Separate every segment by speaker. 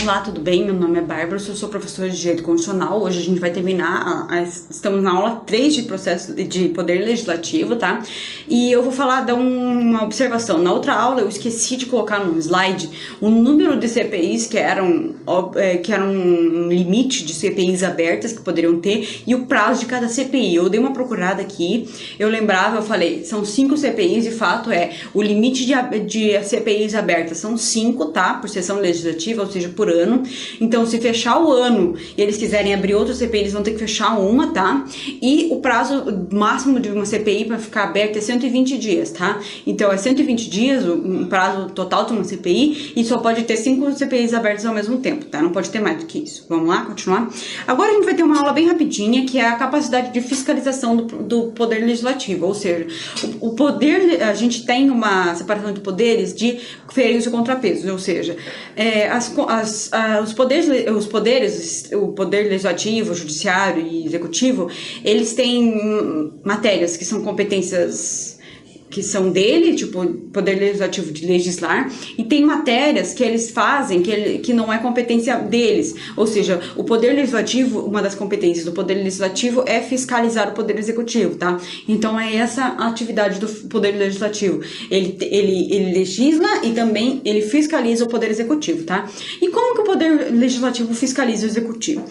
Speaker 1: Olá, tudo bem? Meu nome é Bárbara, eu sou professora de Direito Constitucional. Hoje a gente vai terminar, estamos na aula 3 de processo de poder legislativo, tá? E eu vou dar uma observação. Na outra aula eu esqueci de colocar no slide o número de CPIs que eram um limite de CPIs abertas que poderiam ter e o prazo de cada CPI. Eu dei uma procurada aqui, eu falei, são 5 CPIs, de fato o limite de CPIs abertas são 5, tá? Por sessão legislativa, ou seja, por ano. Então, se fechar o ano e eles quiserem abrir outra CPI, eles vão ter que fechar uma, tá? E o prazo máximo de uma CPI para ficar aberta é 120 dias, tá? Então, é 120 dias o prazo total de uma CPI e só pode ter 5 CPIs abertas ao mesmo tempo, tá? Não pode ter mais do que isso. Vamos lá, continuar? Agora a gente vai ter uma aula bem rapidinha, que é a capacidade de fiscalização do poder legislativo, ou seja, o poder, a gente tem uma separação de poderes de feios e contrapesos, ou seja, o poder legislativo, judiciário e executivo, eles têm matérias que são competências que são dele, tipo poder legislativo de legislar, e tem matérias que eles fazem que não é competência deles, ou seja, o poder legislativo, uma das competências do poder legislativo é fiscalizar o poder executivo, tá? Então é essa a atividade do poder legislativo, ele legisla e também ele fiscaliza o poder executivo, tá? E como que o poder legislativo fiscaliza o executivo?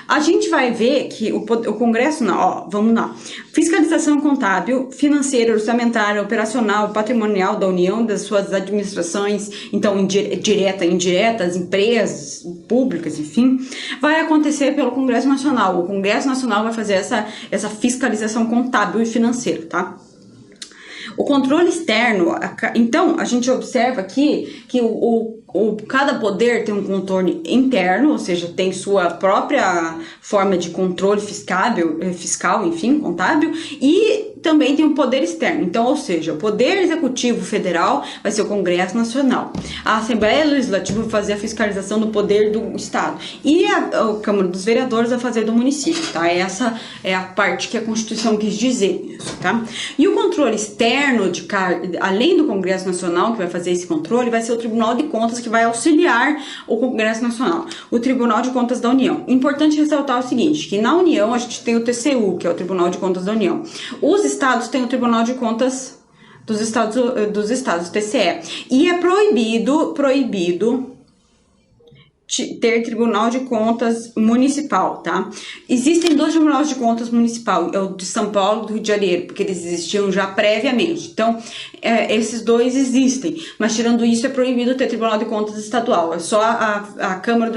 Speaker 1: A gente vai ver que o Congresso, vamos lá, fiscalização contábil, financeira, orçamentária, operacional, patrimonial da União, das suas administrações, então direta e indiretas, empresas públicas, enfim, vai acontecer pelo Congresso Nacional. O Congresso Nacional vai fazer essa fiscalização contábil e financeira, tá? O controle externo, então, a gente observa aqui que cada poder tem um controle interno, ou seja, tem sua própria forma de controle fiscal, enfim, contábil, e também tem um poder externo. Então, ou seja, o Poder Executivo Federal vai ser o Congresso Nacional. A Assembleia Legislativa vai fazer a fiscalização do poder do Estado. E a Câmara dos Vereadores vai fazer do município, tá? Essa é a parte que a Constituição quis dizer, tá? E o controle externo, além do Congresso Nacional, que vai fazer esse controle, vai ser o Tribunal de Contas, que vai auxiliar o Congresso Nacional, o Tribunal de Contas da União. Importante ressaltar o seguinte, que na União a gente tem o TCU, que é o Tribunal de Contas da União. Os estados têm o Tribunal de Contas dos estados, TCE. E é proibido ter Tribunal de Contas municipal, tá? Existem 2 tribunais de contas municipal, é o de São Paulo e do Rio de Janeiro, porque eles existiam já previamente. Então, esses 2 existem, mas tirando isso é proibido ter Tribunal de Contas estadual, é só a Câmara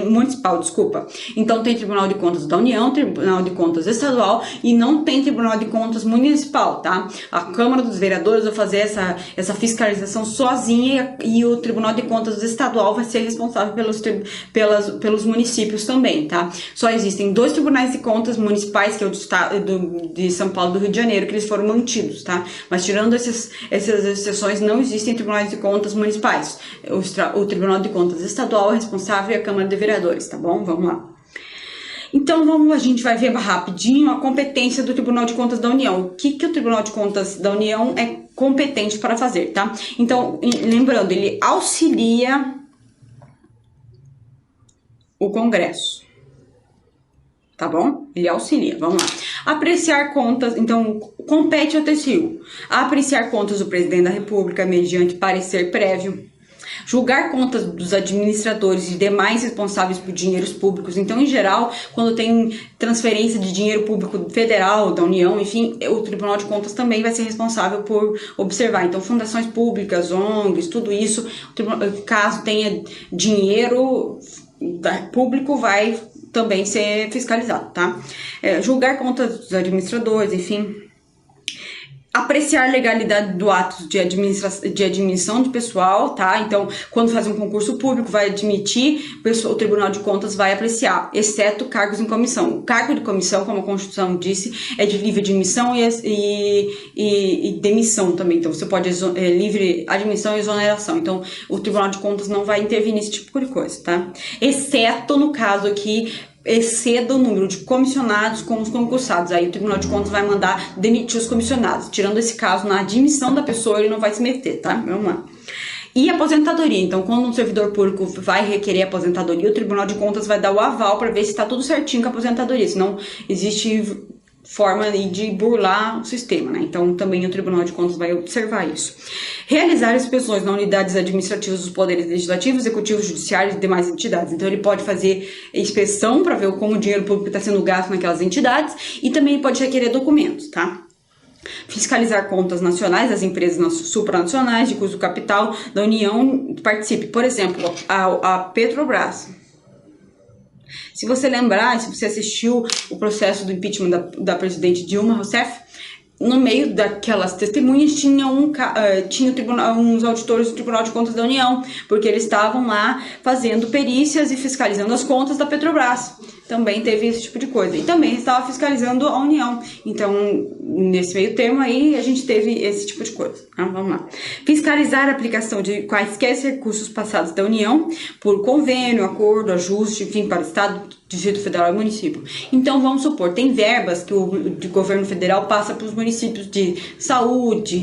Speaker 1: municipal, desculpa. Então, tem Tribunal de Contas da União, Tribunal de Contas estadual e não tem Tribunal de Contas municipal, tá? A Câmara dos Vereadores vai fazer essa fiscalização sozinha e o Tribunal de Contas estadual vai ser responsável pelos municípios também, tá? Só existem 2 tribunais de contas municipais, que é o de São Paulo e do Rio de Janeiro, que eles foram mantidos, tá? Mas tirando essas exceções, não existem tribunais de contas municipais. O Tribunal de Contas estadual é responsável e a Câmara de Vereadores, tá bom? Vamos lá. Então, a gente vai ver rapidinho a competência do Tribunal de Contas da União. O que o Tribunal de Contas da União é competente para fazer, tá? Então, lembrando, ele auxilia o Congresso, tá bom? Ele auxilia, vamos lá. Apreciar contas, então, compete ao TCU. Apreciar contas do Presidente da República mediante parecer prévio. Julgar contas dos administradores e demais responsáveis por dinheiros públicos. Então, em geral, quando tem transferência de dinheiro público federal, da União, enfim, o Tribunal de Contas também vai ser responsável por observar. Então, fundações públicas, ONGs, tudo isso, caso tenha dinheiro público, vai também ser fiscalizado, tá? Julgar contas dos administradores, enfim. Apreciar legalidade do ato de admissão de pessoal, tá? Então, quando faz um concurso público, vai admitir, o Tribunal de Contas vai apreciar, exceto cargos em comissão. O cargo de comissão, como a Constituição disse, é de livre admissão e demissão também. Então, você pode livre admissão e exoneração. Então, o Tribunal de Contas não vai intervir nesse tipo de coisa, tá? Exceto no caso aqui, exceda o número de comissionados com os concursados. Aí o Tribunal de Contas vai mandar demitir os comissionados. Tirando esse caso, na admissão da pessoa, ele não vai se meter, tá? Vamos lá. E aposentadoria. Então, quando um servidor público vai requerer aposentadoria, o Tribunal de Contas vai dar o aval para ver se está tudo certinho com a aposentadoria. Senão, existe forma de burlar o sistema, né? Então, também o Tribunal de Contas vai observar isso. Realizar inspeções nas unidades administrativas dos poderes legislativo, executivo, judiciário e demais entidades. Então, ele pode fazer inspeção para ver como o dinheiro público está sendo gasto naquelas entidades e também pode requerer documentos, tá? Fiscalizar contas nacionais das empresas supranacionais de cujo capital da União participe. Por exemplo, a Petrobras. Se você lembrar, se você assistiu o processo do impeachment da presidente Dilma Rousseff, no meio daquelas testemunhas tinha uns auditores do Tribunal de Contas da União, porque eles estavam lá fazendo perícias e fiscalizando as contas da Petrobras. Também teve esse tipo de coisa. E também estava fiscalizando a União. Então, nesse meio termo aí, a gente teve esse tipo de coisa. Vamos lá. Fiscalizar a aplicação de quaisquer recursos passados da União por convênio, acordo, ajuste, enfim, para o Estado, Distrito Federal e município. Então, vamos supor, tem verbas que o governo federal passa para os municípios de saúde,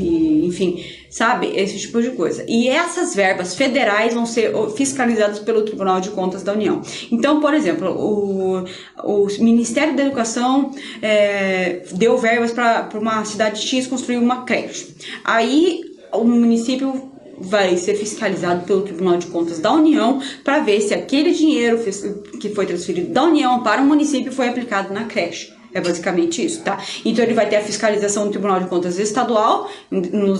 Speaker 1: enfim, sabe? Esse tipo de coisa. E essas verbas federais vão ser fiscalizadas pelo Tribunal de Contas da União. Então, por exemplo, o Ministério da Educação deu verbas para uma cidade X construir uma creche. Aí, o município vai ser fiscalizado pelo Tribunal de Contas da União para ver se aquele dinheiro que foi transferido da União para o município foi aplicado na creche. É basicamente isso, tá? Então ele vai ter a fiscalização do Tribunal de Contas estadual, na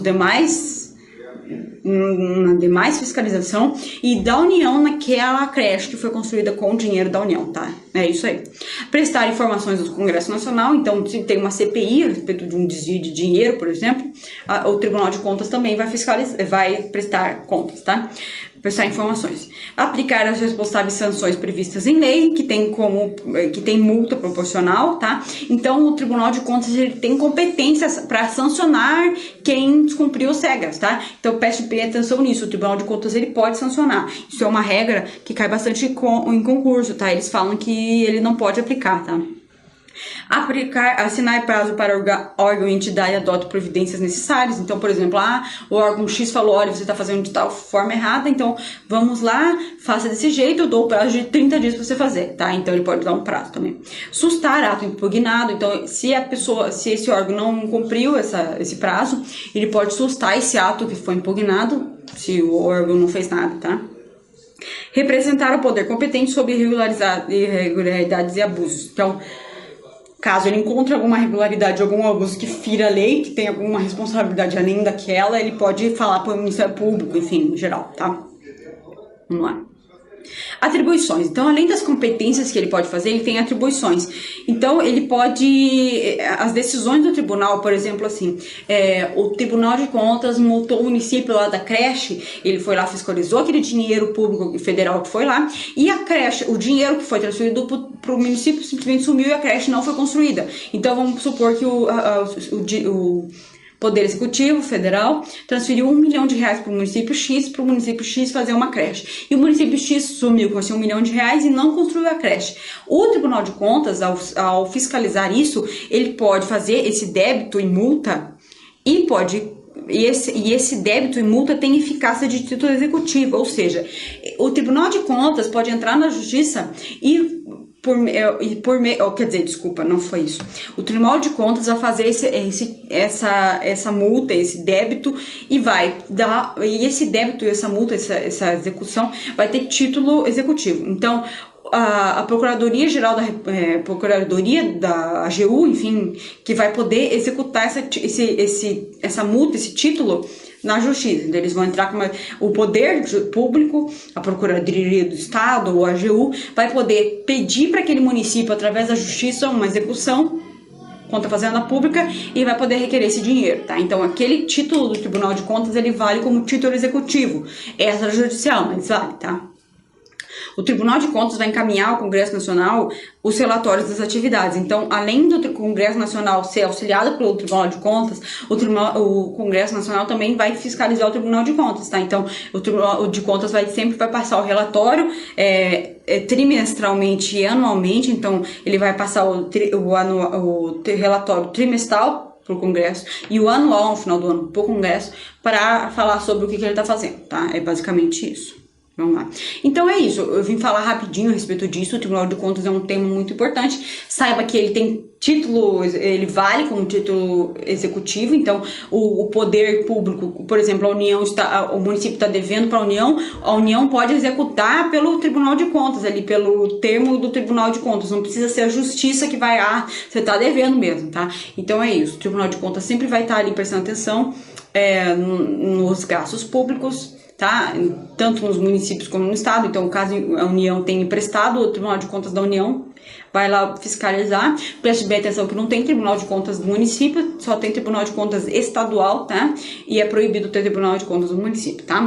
Speaker 1: demais fiscalização, e da União naquela creche que foi construída com o dinheiro da União, tá? É isso aí. Prestar informações do Congresso Nacional. Então, se tem uma CPI a respeito de um desvio de dinheiro, por exemplo, o Tribunal de Contas também vai prestar contas, tá? Prestar informações. Aplicar as responsáveis sanções previstas em lei, que tem multa proporcional, tá? Então, o Tribunal de Contas ele tem competências para sancionar quem descumpriu as regras, tá? Então, preste bem atenção nisso. O Tribunal de Contas ele pode sancionar. Isso é uma regra que cai bastante em concurso, tá? Eles falam que ele não pode aplicar, tá? Assinar prazo para órgão e entidade adota providências necessárias. Então, por exemplo, o órgão X falou, olha, você está fazendo de tal forma errada, então vamos lá, faça desse jeito, eu dou o prazo de 30 dias para você fazer, tá? Então ele pode dar um prazo também. Sustar ato impugnado. Então, se esse órgão não cumpriu esse prazo, ele pode sustar esse ato que foi impugnado, se o órgão não fez nada, tá? Representar o poder competente sobre irregularidades e abusos. Então, caso ele encontre alguma irregularidade, algum abuso que fira a lei, que tem alguma responsabilidade além daquela, ele pode falar para o Ministério Público, enfim, em geral, tá? Vamos lá. Atribuições. Então, além das competências que ele pode fazer, ele tem atribuições. Então, ele pode... As decisões do tribunal, por exemplo, assim, o Tribunal de Contas multou o município lá da creche, ele foi lá, fiscalizou aquele dinheiro público federal que foi lá, e a creche, o dinheiro que foi transferido para o município simplesmente sumiu e a creche não foi construída. Então, vamos supor que o Poder Executivo Federal transferiu R$1 milhão para o município X fazer uma creche. E o município X sumiu com esse R$1 milhão e não construiu a creche. O Tribunal de Contas, ao fiscalizar isso, ele pode fazer esse débito e multa e esse débito e multa tem eficácia de título executivo, ou seja, o Tribunal de Contas pode entrar na Justiça não foi isso. O Tribunal de Contas vai fazer essa multa, esse débito, e esse débito e essa multa, essa execução, vai ter título executivo. Então, a Procuradoria-Geral Procuradoria da AGU, enfim, que vai poder executar essa multa, esse título, na Justiça. Então, eles vão entrar com o Poder Público, a Procuradoria do Estado, ou a AGU, vai poder pedir para aquele município, através da Justiça, uma execução contra a Fazenda Pública e vai poder requerer esse dinheiro, tá? Então, aquele título do Tribunal de Contas, ele vale como título executivo. É extrajudicial, mas vale, tá? O Tribunal de Contas vai encaminhar ao Congresso Nacional os relatórios das atividades. Então, além do Congresso Nacional ser auxiliado pelo Tribunal de Contas, o Congresso Nacional também vai fiscalizar o Tribunal de Contas, tá? Então, o Tribunal de Contas sempre vai passar o relatório trimestralmente e anualmente. Então, ele vai passar o relatório trimestral, pro Congresso e o anual no final do ano pro Congresso para falar sobre o que ele está fazendo, tá? É basicamente isso. Vamos lá. Então é isso, eu vim falar rapidinho a respeito disso. O Tribunal de Contas é um tema muito importante. Saiba que ele tem título, ele vale como título executivo, então o poder público, por exemplo, o município está devendo para a União pode executar pelo Tribunal de Contas, ali pelo termo do Tribunal de Contas, não precisa ser a justiça que vai, você está devendo mesmo, tá? Então é isso, o Tribunal de Contas sempre vai estar ali prestando atenção nos gastos públicos, tá? Tanto nos municípios como no estado. Então, caso a União tenha emprestado, o Tribunal de Contas da União vai lá fiscalizar. Preste bem atenção que não tem Tribunal de Contas do município, só tem Tribunal de Contas estadual, tá? E é proibido ter Tribunal de Contas do município, tá?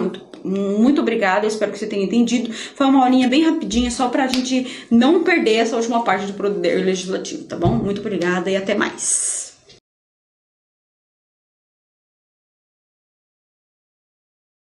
Speaker 1: Muito obrigada, espero que você tenha entendido. Foi uma aulinha bem rapidinha, só pra gente não perder essa última parte do Poder Legislativo, tá bom? Muito obrigada e até mais.